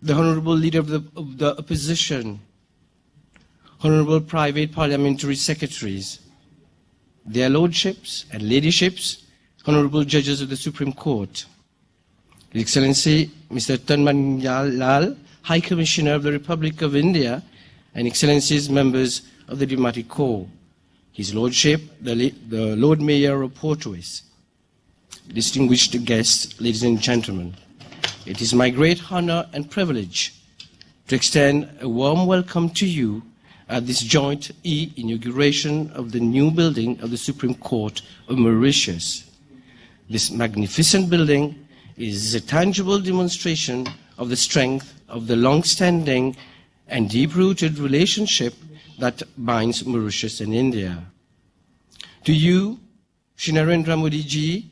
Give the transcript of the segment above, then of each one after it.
the Honourable Leader of the Opposition, Honourable Private Parliamentary Secretaries, their Lordships and Ladyships, Honourable Judges of the Supreme Court, His Excellency Mr. TeenmarMallanna, High Commissioner of the Republic of India, and Excellencies members of the Diplomatic Corps, His Lordship, the Lord Mayor of Couters, distinguished guests, ladies and gentlemen. It is my great honor and privilege to extend a warm welcome to you at this joint inauguration of the new building of the Supreme Court of Mauritius. This magnificent building is a tangible demonstration of the strength of the long-standing and deep-rooted relationship that binds Mauritius and India. To you, Shri Narendra Modi ji,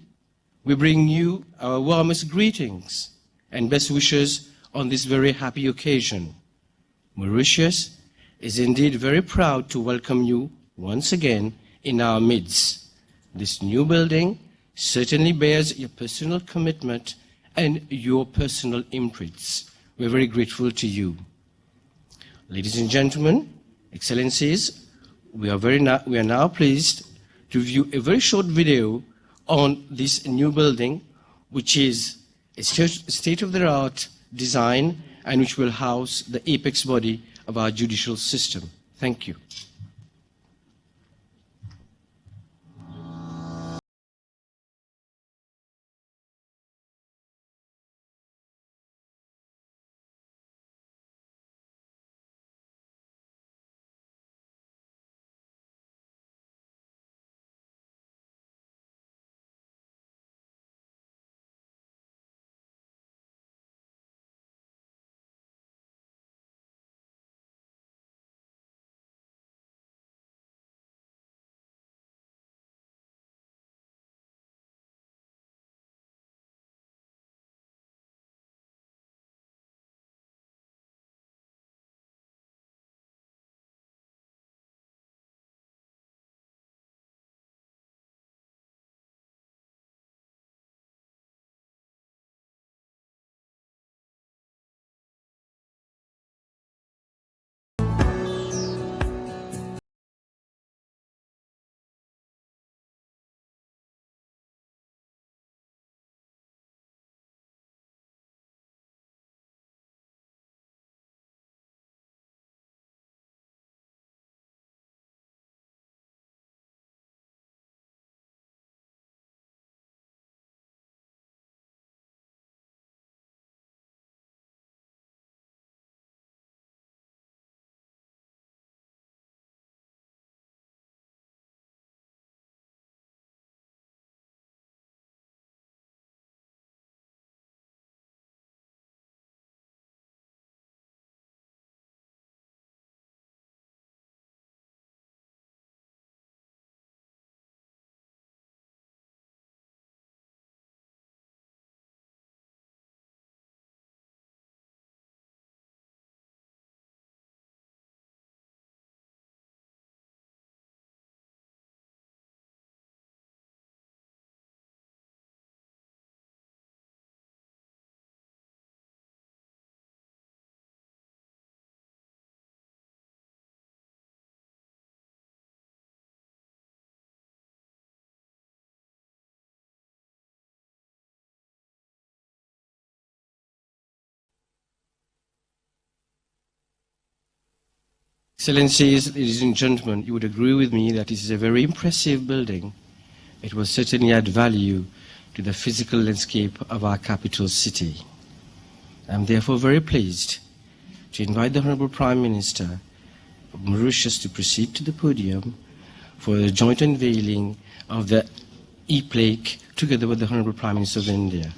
we bring you our warmest greetings and best wishes on this very happy occasion. Mauritius is indeed very proud to welcome you once again in our midst. This new building certainly bears your personal commitment and your personal imprints. We're very grateful to you. Ladies and gentlemen, Excellencies, we are now pleased to view a very short video on this new building, which is a state-of-the-art design and which will house the apex body of our judicial system. Thank you. Excellencies, ladies and gentlemen, you would agree with me that it is a very impressive building. It will certainly add value to the physical landscape of our capital city. I'm therefore very pleased to invite the Honourable Prime Minister of Mauritius to proceed to the podium for the joint unveiling of the e-plaque together with the Honourable Prime Minister of India.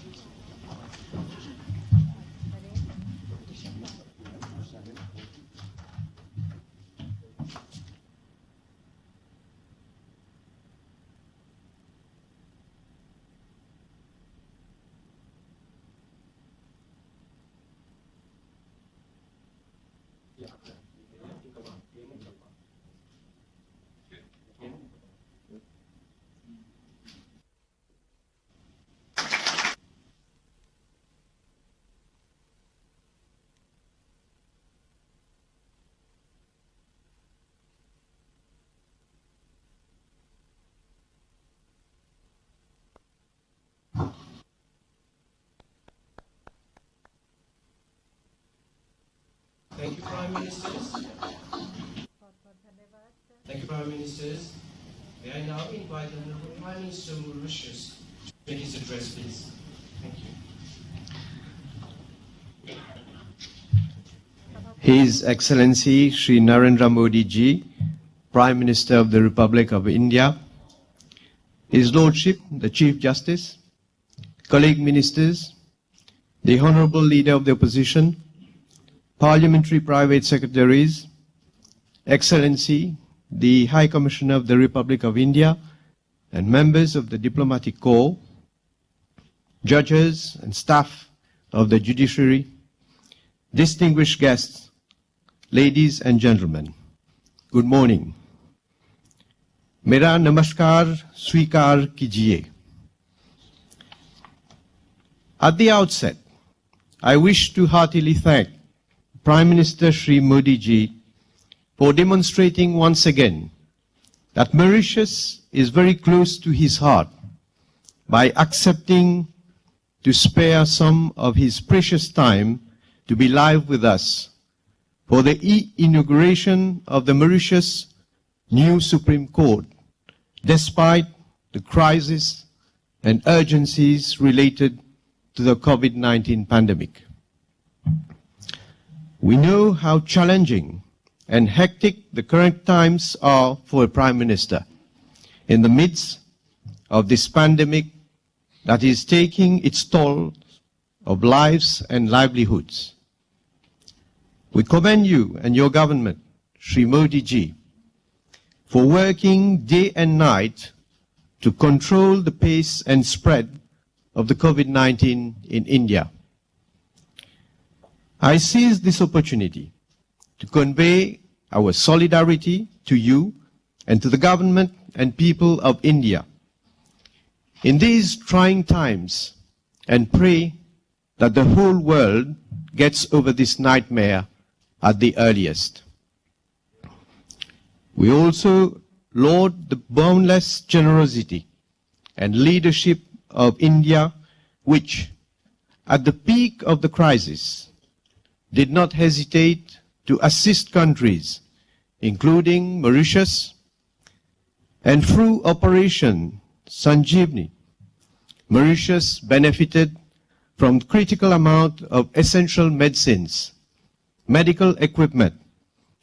Thank you, Prime Ministers. Thank you, Prime Ministers. May I now invite the Honourable Prime Minister of Mauritius to make his address, please. Thank you. His Excellency Shri Narendra Modi Ji, Prime Minister of the Republic of India, His Lordship, the Chief Justice, colleague ministers, the Honourable Leader of the Opposition, Parliamentary Private Secretaries, Excellency, the High Commissioner of the Republic of India, and members of the Diplomatic Corps, judges and staff of the judiciary, distinguished guests, ladies and gentlemen, good morning. Mera namaskar swikar kijiye. At the outset, I wish to heartily thank Prime Minister Shri Modi Ji for demonstrating once again that Mauritius is very close to his heart by accepting to spare some of his precious time to be live with us for the inauguration of the Mauritius new Supreme Court, despite the crisis and urgencies related to the COVID-19 pandemic. We know how challenging and hectic the current times are for a Prime Minister in the midst of this pandemic that is taking its toll of lives and livelihoods. We commend you and your government, Shri Modi Ji, for working day and night to control the pace and spread of the COVID-19 in India. I seize this opportunity to convey our solidarity to you and to the government and people of India in these trying times and pray that the whole world gets over this nightmare at the earliest. We also laud the boundless generosity and leadership of India, which, at the peak of the crisis, did not hesitate to assist countries, including Mauritius, and through Operation Sanjeevani, Mauritius benefited from critical amount of essential medicines, medical equipment,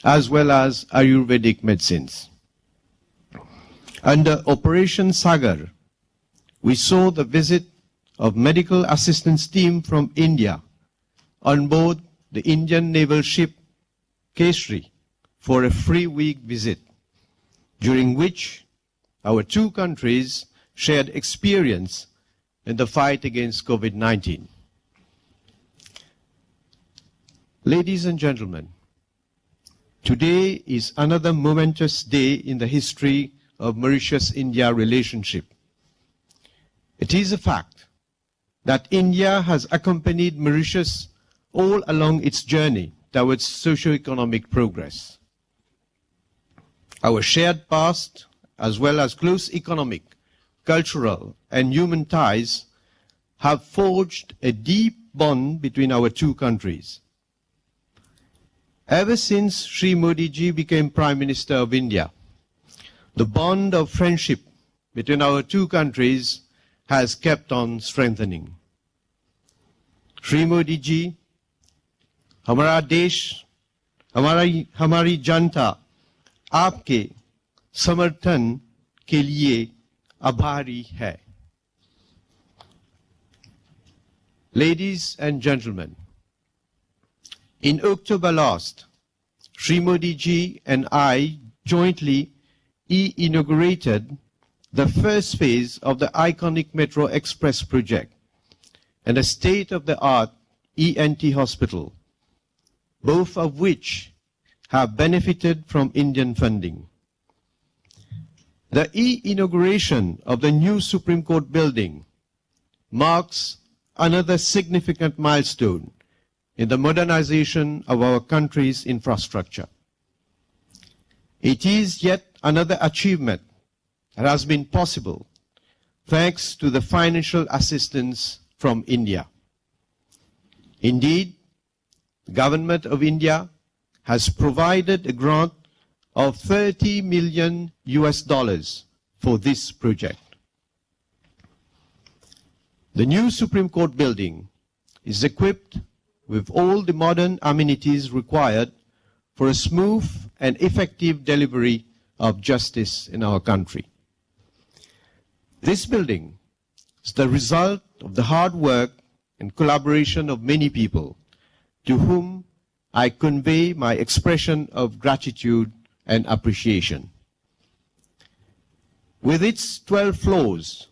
as well as Ayurvedic medicines. Under Operation Sagar, we saw the visit of medical assistance team from India on board the Indian naval ship Kesari for a 3-week visit, during which our two countries shared experience in the fight against COVID-19. Ladies and gentlemen, today is another momentous day in the history of Mauritius-India relationship. It is a fact that India has accompanied Mauritius all along its journey towards socio-economic progress. Our shared past, as well as close economic, cultural, and human ties, have forged a deep bond between our two countries. Ever since Shri Modi Ji became Prime Minister of India, the bond of friendship between our two countries has kept on strengthening. Shri Modi Ji, हमारा देश, हमारी जनता आपके समर्थन के लिए आभारी है. Ladies and gentlemen, in October last, Shri Modi Ji and I jointly inaugurated the first phase of the iconic Metro Express project and a state-of-the-art ENT hospital, both of which have benefited from Indian funding. The inauguration of the new Supreme Court building marks another significant milestone in the modernization of our country's infrastructure. It is yet another achievement that has been possible thanks to the financial assistance from India. Indeed, the Government of India has provided a grant of $30 million for this project. The new Supreme Court building is equipped with all the modern amenities required for a smooth and effective delivery of justice in our country. This building is the result of the hard work and collaboration of many people, to whom I convey my expression of gratitude and appreciation. With its 12 floors,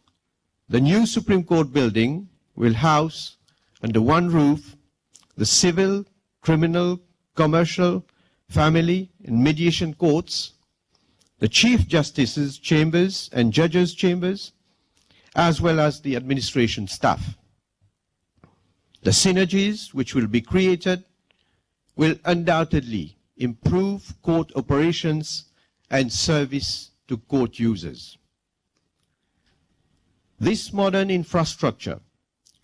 the new Supreme Court building will house under one roof the civil, criminal, commercial, family, and mediation courts, the Chief Justice's chambers and judges' chambers, as well as the administration staff. The synergies which will be created will undoubtedly improve court operations and service to court users. This modern infrastructure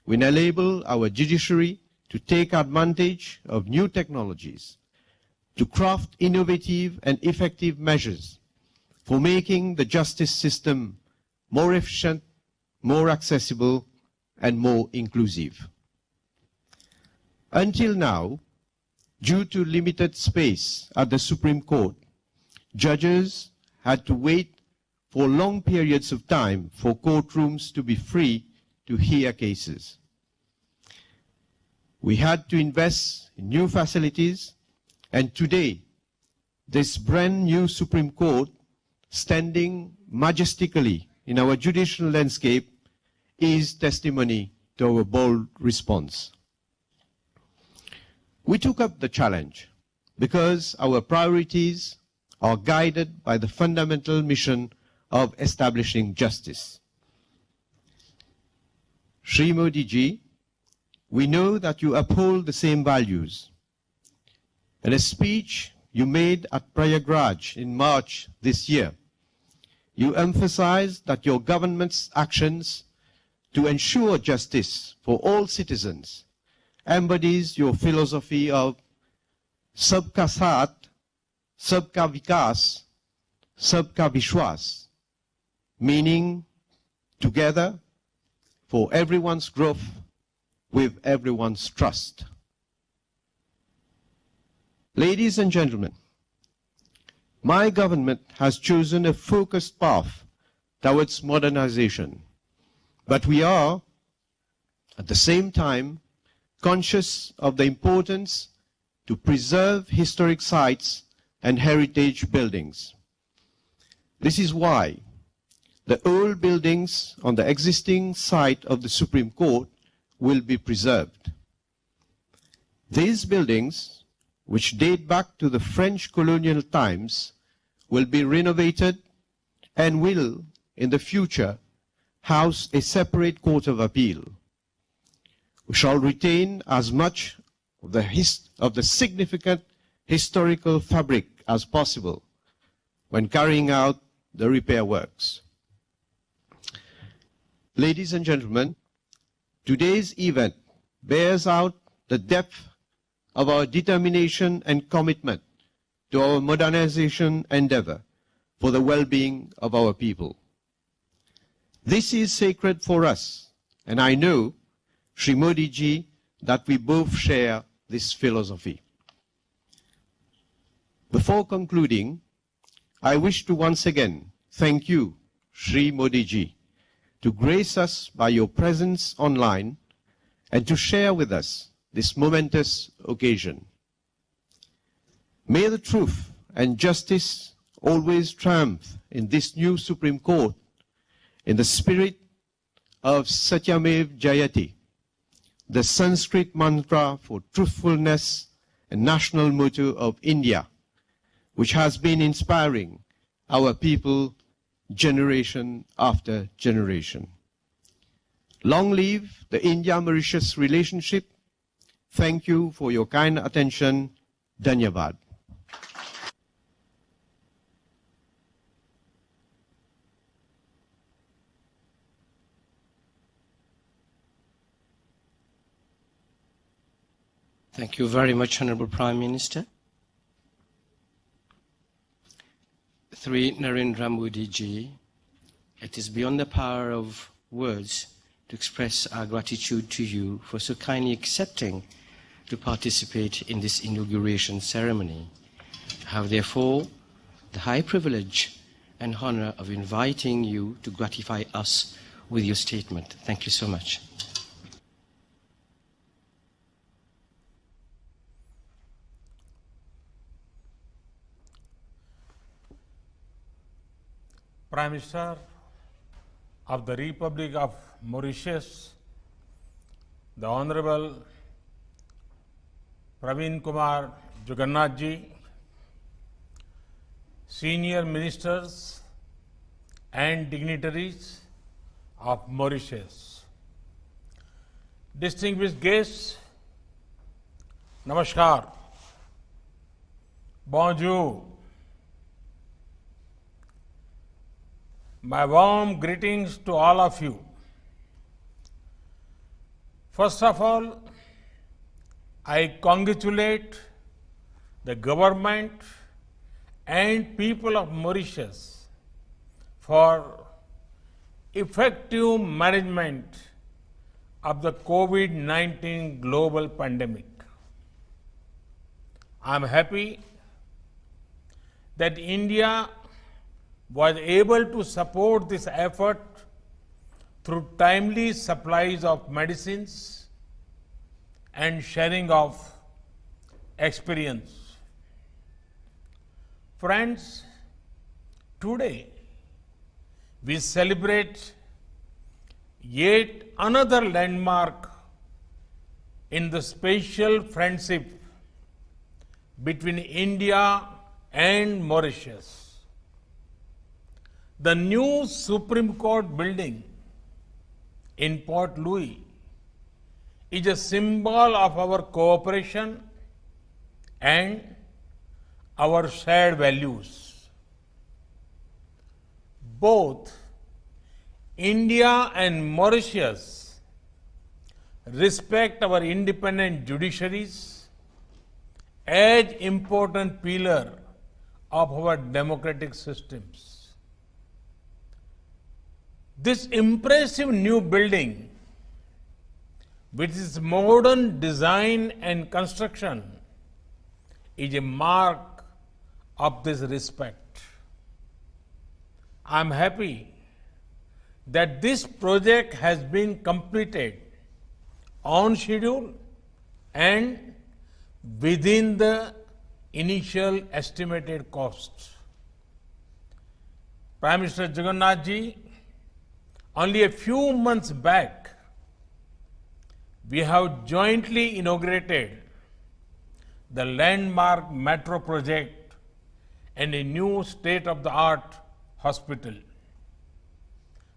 will enable our judiciary to take advantage of new technologies, to craft innovative and effective measures for making the justice system more efficient, more accessible, and more inclusive. Until now, due to limited space at the Supreme Court, judges had to wait for long periods of time for courtrooms to be free to hear cases. We had to invest in new facilities, and today, this brand new Supreme Court, standing majestically in our judicial landscape, is testimony to our bold response. We took up the challenge because our priorities are guided by the fundamental mission of establishing justice. Shri Modi ji, we know that you uphold the same values. In a speech you made at Prayagraj in March this year, you emphasized that your government's actions to ensure justice for all citizens embodies your philosophy of Sabka Saath, Sabka Vikas, Sabka Vishwas, meaning together for everyone's growth with everyone's trust. Ladies and gentlemen, my government has chosen a focused path towards modernization, but we are, at the same time, conscious of the importance to preserve historic sites and heritage buildings. This is why the old buildings on the existing site of the Supreme Court will be preserved. These buildings, which date back to the French colonial times, will be renovated and will, in the future, house a separate court of appeal. We shall retain as much of the significant historical fabric as possible when carrying out the repair works. Ladies and gentlemen, today's event bears out the depth of our determination and commitment to our modernization endeavor for the well-being of our people. This is sacred for us, and I know, Shri Modi ji, that we both share this philosophy. Before concluding, I wish to once again thank you, Shri Modi ji, to grace us by your presence online and to share with us this momentous occasion. May the truth and justice always triumph in this new Supreme Court in the spirit of Satyamev Jayate, the Sanskrit mantra for truthfulness and national motto of India, which has been inspiring our people generation after generation. Long live the India-Mauritius relationship. Thank you for your kind attention. Dhanyavad. Thank you very much, Honorable Prime Minister. Sri Narendra Modi ji, it is beyond the power of words to express our gratitude to you for so kindly accepting to participate in this inauguration ceremony. I have therefore the high privilege and honor of inviting you to gratify us with your statement. Thank you so much. Prime Minister of the Republic of Mauritius, the Honorable Praveen Kumar Jugnauth ji, senior ministers and dignitaries of Mauritius, distinguished guests, Namaskar, Bonjour. My warm greetings to all of you. First of all, I congratulate the government and people of Mauritius for effective management of the COVID-19 global pandemic. I am happy that India was able to support this effort through timely supplies of medicines and sharing of experience. Friends, today we celebrate yet another landmark in the special friendship between India and Mauritius. The new Supreme Court building in Port Louis is a symbol of our cooperation and our shared values. Both India and Mauritius respect our independent judiciaries as important pillar of our democratic systems. This impressive new building, with its modern design and construction, is a mark of this respect. I am happy that this project has been completed on schedule and within the initial estimated costs. Prime Minister Jugnauth ji, only a few months back, we have jointly inaugurated the landmark metro project and a new state-of-the-art hospital.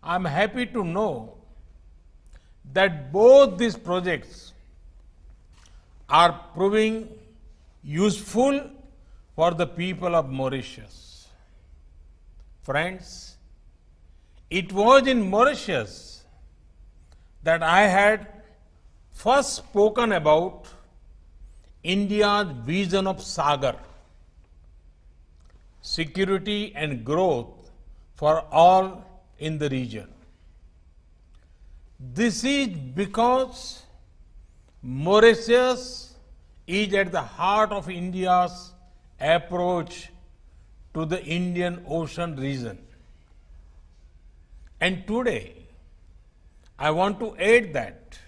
I am happy to know that both these projects are proving useful for the people of Mauritius. Friends, it was in Mauritius that I had first spoken about India's vision of Sagar, security and growth for all in the region. This is because Mauritius is at the heart of India's approach to the Indian Ocean region. And today, I want to add that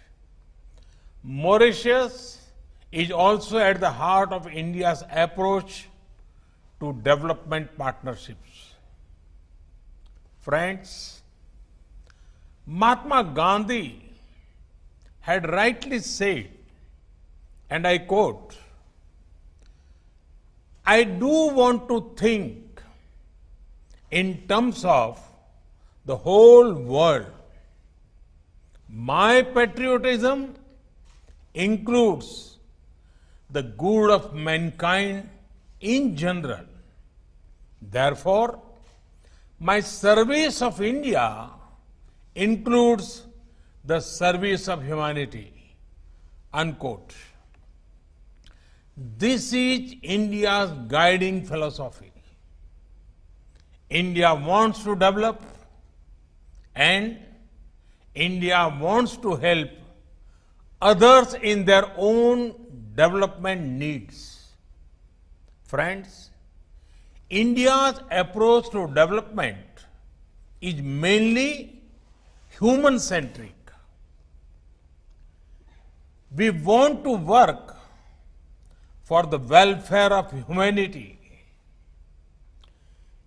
Mauritius is also at the heart of India's approach to development partnerships. Friends, Mahatma Gandhi had rightly said, and I quote, "I do want to think in terms of the whole world. My patriotism includes the good of mankind in general. Therefore, my service of India includes the service of humanity." Unquote. This is India's guiding philosophy. India wants to develop and India wants to help others in their own development needs. Friends, India's approach to development is mainly human-centric. We want to work for the welfare of humanity.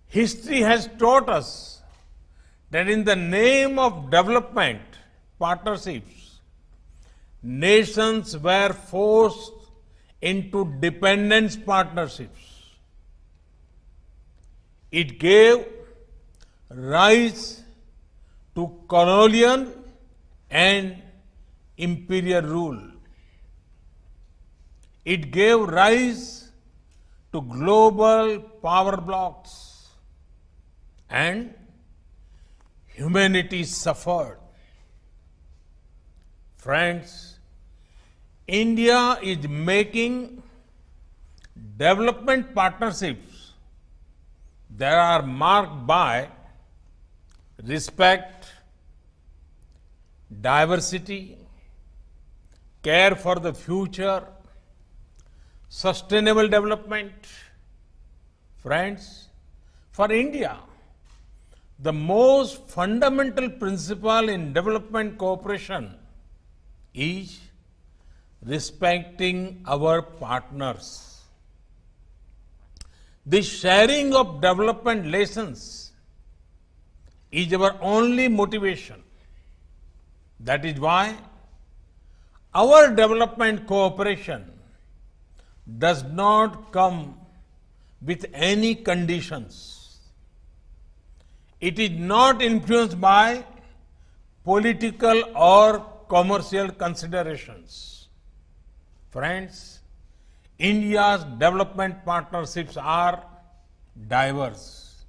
History has taught us that in the name of development partnerships, nations were forced into dependence partnerships. It gave rise to colonial and imperial rule. It gave rise to global power blocks, and humanity suffered. Friends, India is making development partnerships that are marked by respect, diversity, care for the future, sustainable development. Friends, for India, the most fundamental principle in development cooperation is respecting our partners. The sharing of development lessons is our only motivation. That is why our development cooperation does not come with any conditions. It is not influenced by political or commercial considerations. Friends, India's development partnerships are diverse.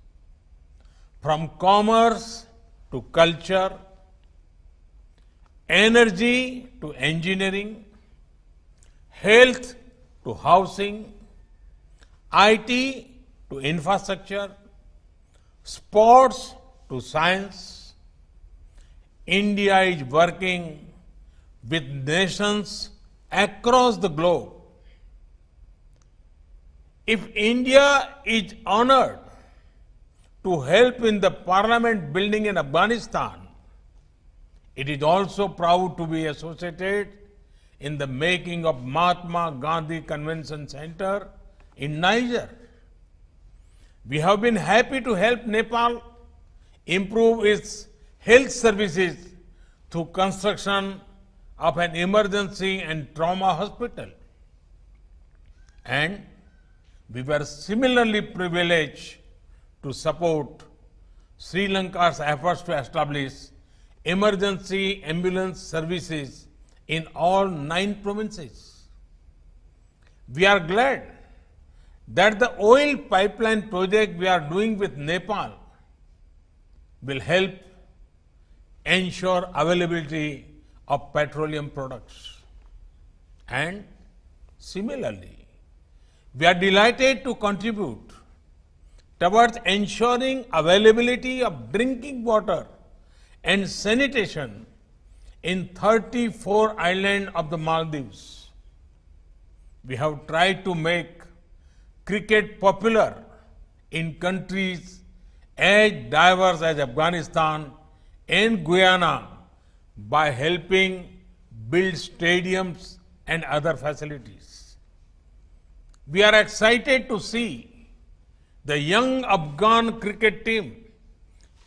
From commerce to culture, energy to engineering, health to housing, IT to infrastructure, sports to science, India is working with nations across the globe. If India is honored to help in the parliament building in Afghanistan, it is also proud to be associated in the making of Mahatma Gandhi Convention Center in Niger. We have been happy to help Nepal improve its health services through construction of an emergency and trauma hospital. And we were similarly privileged to support Sri Lanka's efforts to establish emergency ambulance services in all 9 provinces. We are glad that the oil pipeline project we are doing with Nepal will help ensure availability of petroleum products. And similarly, we are delighted to contribute towards ensuring availability of drinking water and sanitation in 34 islands of the Maldives. We have tried to make cricket popular in countries as diverse as Afghanistan and Guyana by helping build stadiums and other facilities. We are excited to see the young Afghan cricket team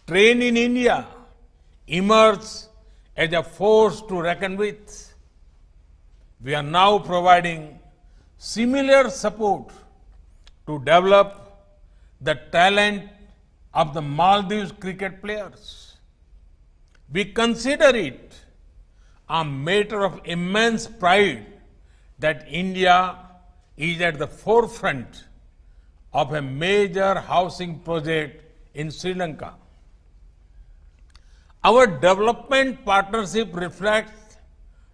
trained in India emerge as a force to reckon with. We are now providing similar support to develop the talent of the Maldives cricket players. We consider it a matter of immense pride that India is at the forefront of a major housing project in Sri Lanka. Our development partnership reflects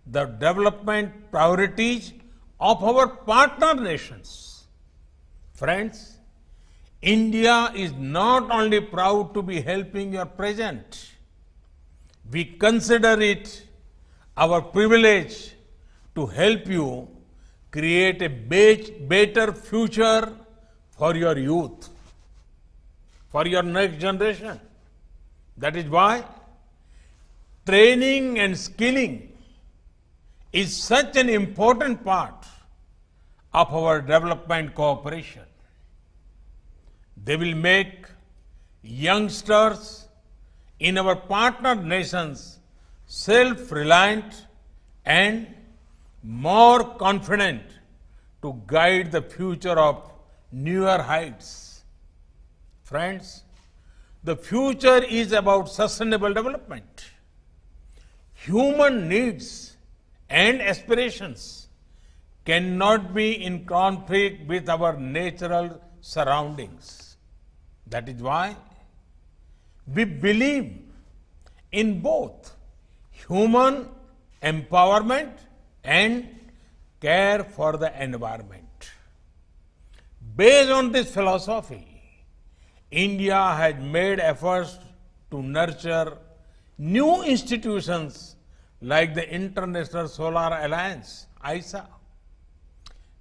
the development priorities of our partner nations. Friends, India is not only proud to be helping your present, we consider it our privilege to help you create a better future for your youth, for your next generation. That is why training and skilling is such an important part of our development cooperation. They will make youngsters in our partner nations self-reliant and more confident to guide the future of newer heights. Friends, the future is about sustainable development. Human needs and aspirations cannot be in conflict with our natural surroundings. That is why we believe in both human empowerment and care for the environment. Based on this philosophy, India has made efforts to nurture new institutions like the International Solar Alliance, ISA.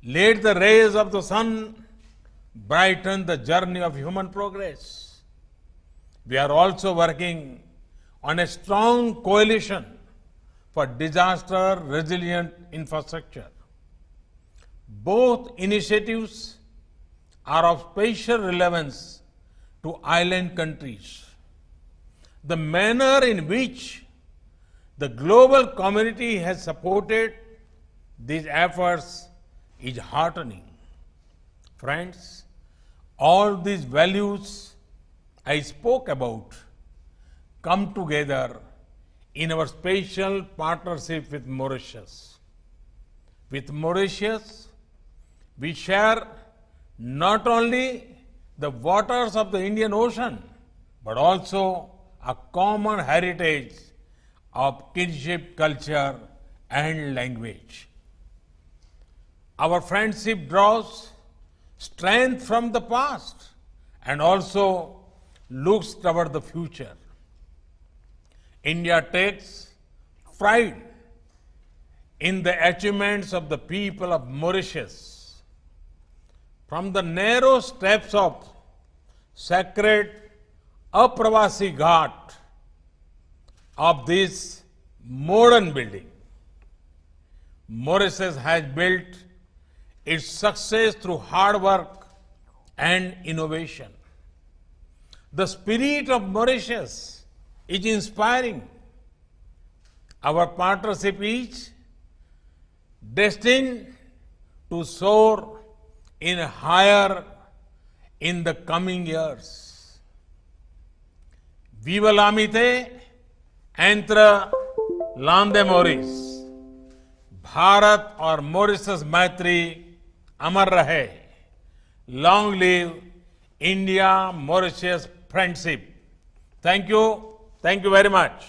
Let the rays of the sun brighten the journey of human progress. We are also working on a strong coalition for disaster-resilient infrastructure. Both initiatives are of special relevance to island countries. The manner in which the global community has supported these efforts is heartening. Friends, all these values I spoke about come together in our special partnership with Mauritius. With Mauritius, we share not only the waters of the Indian Ocean, but also a common heritage of kinship, culture, and language. Our friendship draws strength from the past and also looks toward the future. India takes pride in the achievements of the people of Mauritius. From the narrow steps of sacred Apravasi Ghat of this modern building, Mauritius has built its success through hard work and innovation. The spirit of Mauritius is inspiring. Our partnership is destined to soar in higher in the coming years. Viva l'amitié entre l'Inde Maurice. Bharat और Mauritius मैत्री अमर रहे. Long live India Mauritius friendship. Thank you very much.